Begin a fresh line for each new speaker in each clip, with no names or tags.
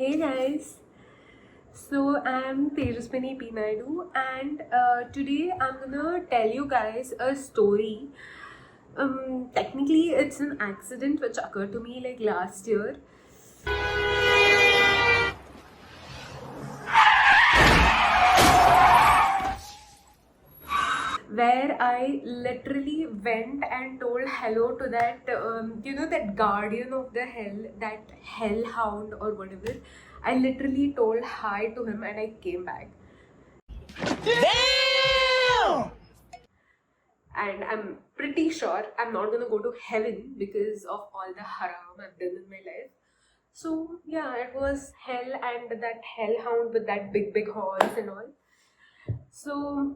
Hey guys, so I'm Tejaswini P. Naidu, and today I'm gonna tell you guys a story. Technically, it's an accident which occurred to me like last year. Where I literally went and told hello to that, that guardian of the hell, that hellhound or whatever. I literally told hi to him and I came back. Damn! And I'm pretty sure I'm not gonna go to heaven because of all the haram I've done in my life. So yeah, it was hell and that hellhound with that big horns and all. So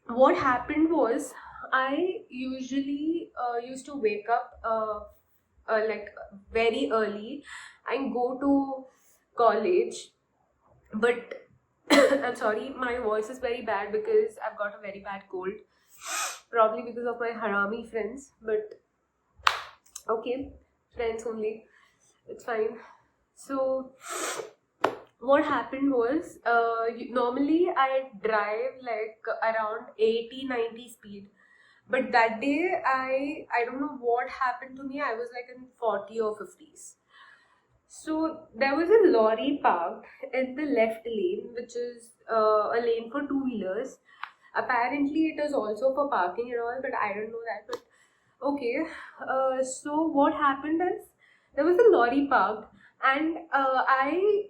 what happened was I usually used to wake up like very early and go to college, but I'm sorry, my voice is very bad because I've got a very bad cold. Probably because of my harami friends, but okay, friends only. It's fine. So, what happened was, normally I drive like around 80-90 speed, but that day I don't know what happened to me. I was like in 40 or 50s. So there was a lorry parked in the left lane, which is a lane for two-wheelers. Apparently, it is also for parking and all, but I don't know that. But okay, so what happened is there was a lorry parked, and I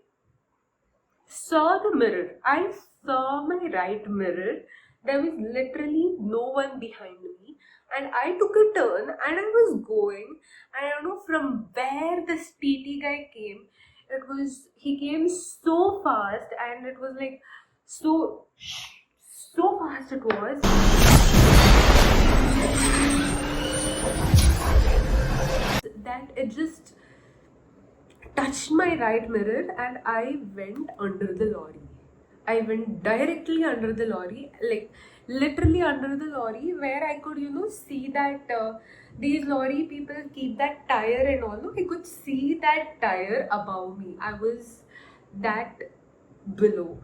saw the mirror. I saw my right mirror. There was literally no one behind me. And I took a turn and I was going. And I don't know from where this PT guy came. He came so fast and it was like so fast it was. That it just touched my right mirror and I went under the lorry. I went directly under the lorry, like literally under the lorry, where I could, see that these lorry people keep that tire and all. No, I could see that tire above me. I was that below.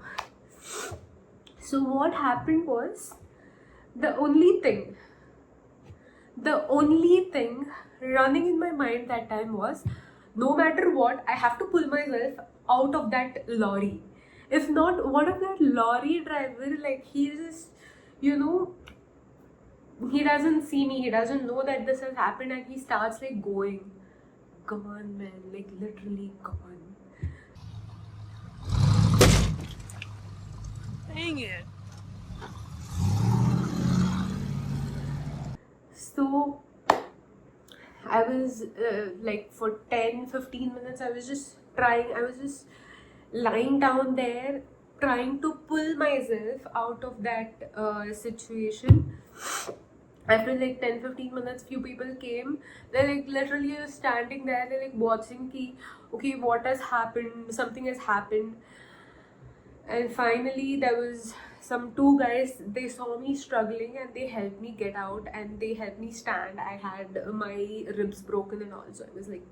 So, what happened was the only thing the only thing running in my mind that time was no matter what, I have to pull myself out of that lorry. If not, what if that lorry driver, like, he just, you know, he doesn't see me, he doesn't know that this has happened, and he starts like going, come on, man, like, literally, come on. Dang it. So I was like for 10-15 minutes, I was just lying down there trying to pull myself out of that situation. After like 10-15 minutes, few people came. They're like literally just standing there, they're like watching ki, okay, what has happened, something has happened. And finally there was some two guys, they saw me struggling and they helped me get out and they helped me stand. I had my ribs broken and all, so I was like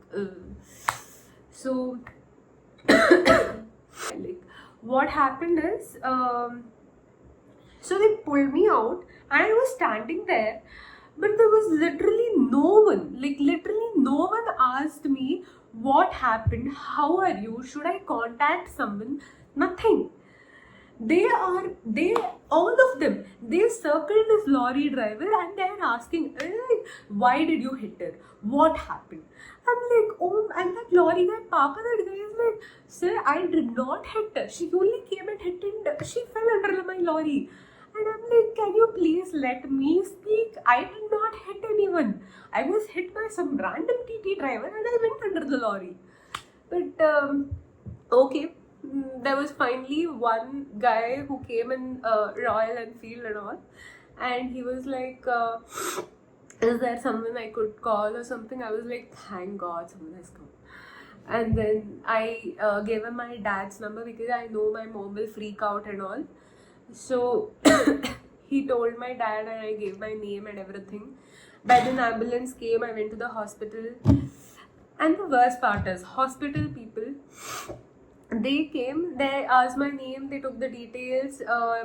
so like what happened is so they pulled me out and I was standing there, but there was literally no one, like literally no one asked me what happened, how are you, should I contact someone, nothing. They all of them, they circled this lorry driver and they're asking, why did you hit her? What happened? I'm like, oh, and that lorry guy, Papa, that guy is like, sir, I did not hit her. She only came and hit and she fell under my lorry. And I'm like, can you please let me speak? I did not hit anyone. I was hit by some random TT driver and I went under the lorry. But okay, there was finally one guy who came in Royal Enfield and all, and he was like, is there someone I could call or something? I was like, thank God someone has come. And then I gave him my dad's number because I know my mom will freak out and all. So he told my dad and I gave my name and everything. Then an ambulance came, I went to the hospital. And the worst part is, hospital people, They came, they asked my name, they took the details,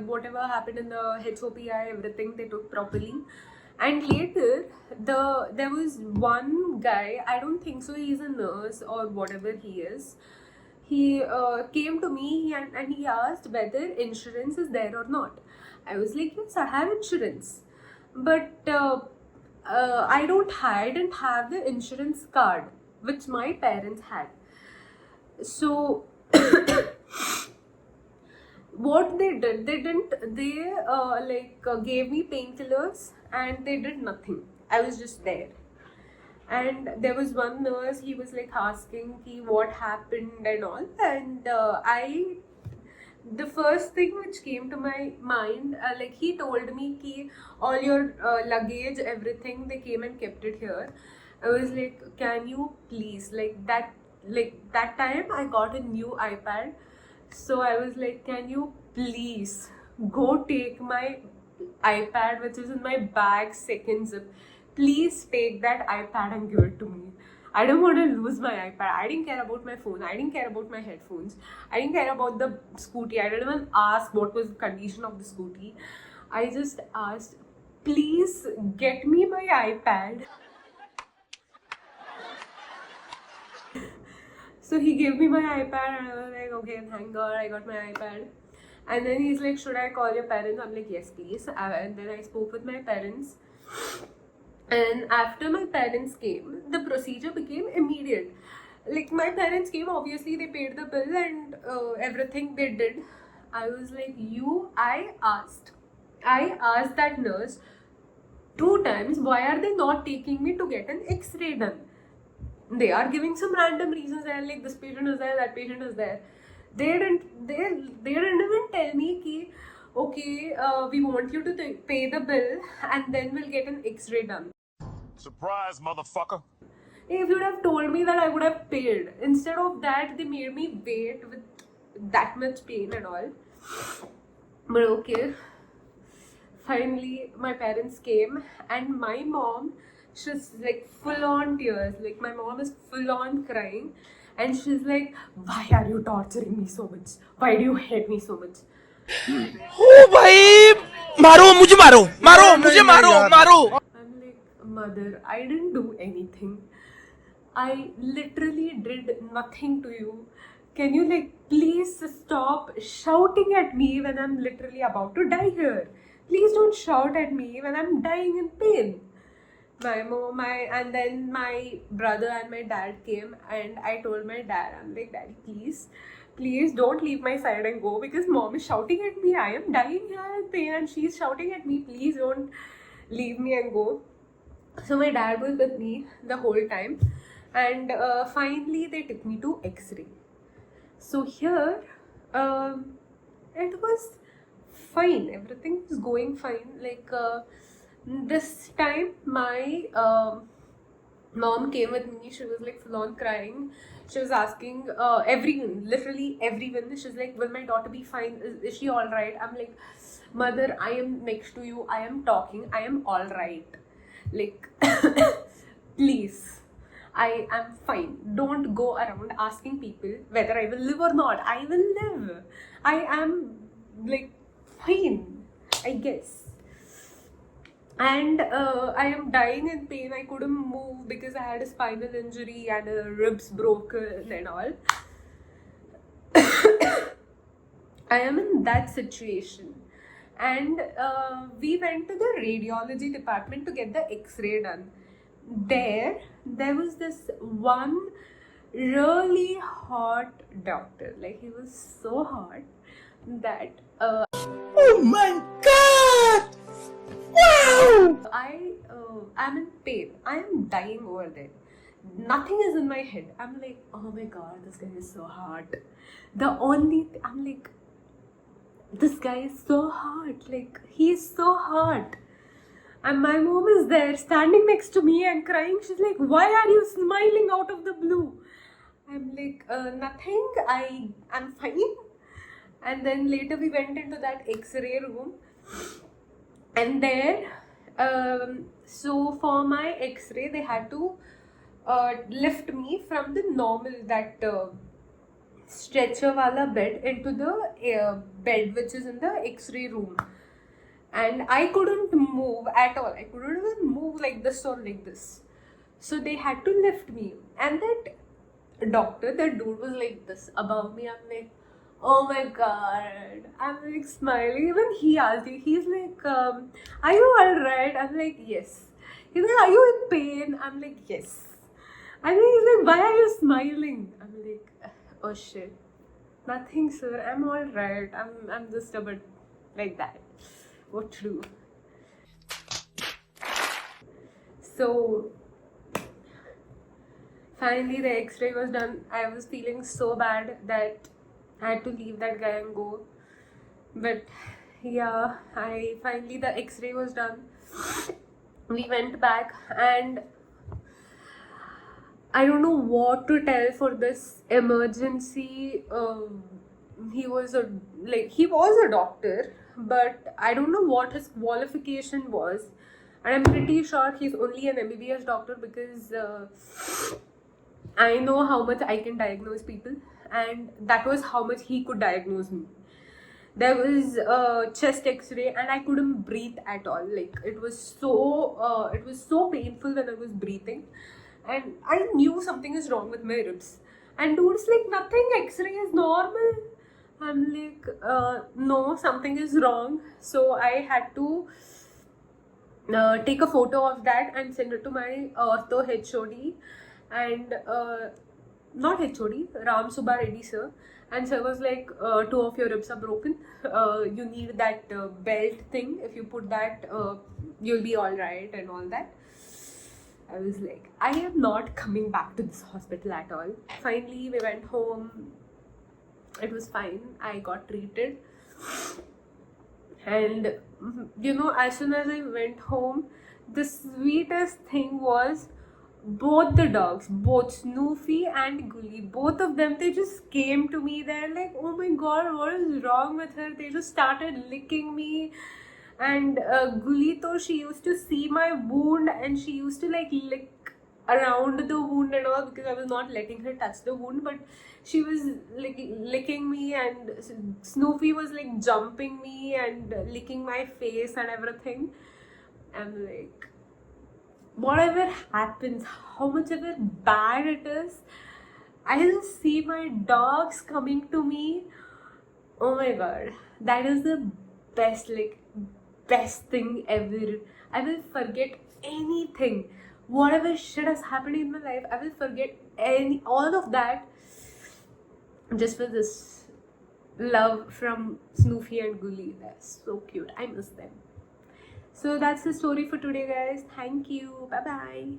whatever happened in the HOPI, everything they took properly. And later, there was one guy, I don't think so, he's a nurse or whatever he is. He came to me and he asked whether insurance is there or not. I was like, yes, I have insurance. But I didn't have the insurance card, which my parents had. So what they did, they gave me painkillers and they did nothing. I was just there. And there was one nurse, he was like asking ki what happened and all. And the first thing which came to my mind, like he told me ki all your luggage, everything, they came and kept it here. I was like, can you please, like that time I got a new iPad. So I was like, can you please go take my iPad, which is in my bag, second zip. Please take that iPad and give it to me. I don't want to lose my iPad. I didn't care about my phone. I didn't care about my headphones. I didn't care about the scooty. I didn't even ask what was the condition of the scooty. I just asked, please get me my iPad. So he gave me my iPad and I was like, okay, thank God I got my iPad. And then he's like, should I call your parents? I'm like, yes, please. And then I spoke with my parents. And after my parents came, the procedure became immediate. Like my parents came, obviously they paid the bill and everything they did. I was like, I asked that nurse 2 times, why are they not taking me to get an X-ray done? They are giving some random reasons. They're like, this patient is there, that patient is there. They didn't even tell me ki, okay, we want you to pay the bill and then we'll get an X-ray done.
Surprise, motherfucker.
If you'd have told me that, I would have paid. Instead of that, they made me wait with that much pain and all. But okay. Finally, my parents came and my mom, she's like full on tears. Like my mom is full on crying. And she's like, why are you torturing me so much? Why do you hate me so much?
ओ भाई मारो मुझे मारो
I'm like, mother, I didn't do anything. I literally did nothing to you. Can you like please stop shouting at me when I'm literally about to die here? Please don't shout at me when I'm dying in pain. And then my brother and my dad came and I told my dad, I'm like, Daddy, please don't leave my side and go because mom is shouting at me. I am dying here in pain and she's shouting at me. Please don't leave me and go. So my dad was with me the whole time. And finally they took me to X-ray. So here, it was fine. Everything was going fine. Like this time, my mom came with me. She was like full on crying. She was asking everyone, literally everyone. She's like, will my daughter be fine? Is she all right? I'm like, mother, I am next to you. I am talking. I am all right. Like, please. I am fine. Don't go around asking people whether I will live or not. I will live. I am like fine, I guess. And I am dying in pain. I couldn't move because I had a spinal injury and ribs broken and all. I am in that situation. And we went to the radiology department to get the X-ray done. There was this one really hot doctor. Like he was so hot that
Oh my god! Wow!
I'm in pain. I am dying over there. Nothing is in my head. I'm like, oh my god, this guy is so hot. I'm like, this guy is so hot. Like he is so hot. And my mom is there standing next to me and crying. She's like, why are you smiling out of the blue? I'm like, nothing. I'm fine. And then later we went into that X-ray room. And there, so for my X-ray, they had to lift me from the normal, that stretcher wala bed into the bed which is in the X-ray room, and I couldn't move at all. I couldn't even move like this or like this. So they had to lift me, and that doctor, that dude was like this above me. I'm like, oh my god. I'm like smiling. Even he asked me, he's like, are you alright? I'm like, yes. He's like, are you in pain? I'm like, yes. And then he's like, why are you smiling? I'm like, oh shit. Nothing, sir. I'm alright. I'm just a bit like that. What to do? So finally the X-ray was done. I was feeling so bad that I had to leave that guy and go. But yeah, finally the X-ray was done. We went back, and I don't know what to tell for this emergency. He was a doctor, but I don't know what his qualification was, and I'm pretty sure he's only an MBBS doctor because I know how much I can diagnose people, and that was how much he could diagnose me. There was a chest X-ray, and I couldn't breathe at all. Like it was so painful when I was breathing, and I knew something is wrong with my ribs. And dude's like, nothing. X-ray is normal. I'm like, no, something is wrong. So I had to take a photo of that and send it to my ortho HOD, and not HOD, Ram Subba Reddy sir. And sir was like, two of your ribs are broken. You need that belt thing. If you put that, you'll be alright and all that. I was like, I am not coming back to this hospital at all. Finally, we went home. It was fine. I got treated. And as soon as I went home, the sweetest thing was both the dogs, both Snoopy and Gully, both of them, they just came to me. They're like, oh my god, what is wrong with her? They just started licking me. And Gully, though, she used to see my wound, and she used to like lick around the wound and all, because I was not letting her touch the wound, but she was like licking me, and Snoopy was like jumping me and licking my face and everything. I'm like, whatever happens, how much ever bad it is, I'll see my dogs coming to me. Oh my god, that is the best thing ever. I will forget anything, whatever shit has happened in my life. I will forget all of that just for this love from Snoopy and Gully. They're so cute. I miss them. So that's the story for today, guys. Thank you. Bye bye.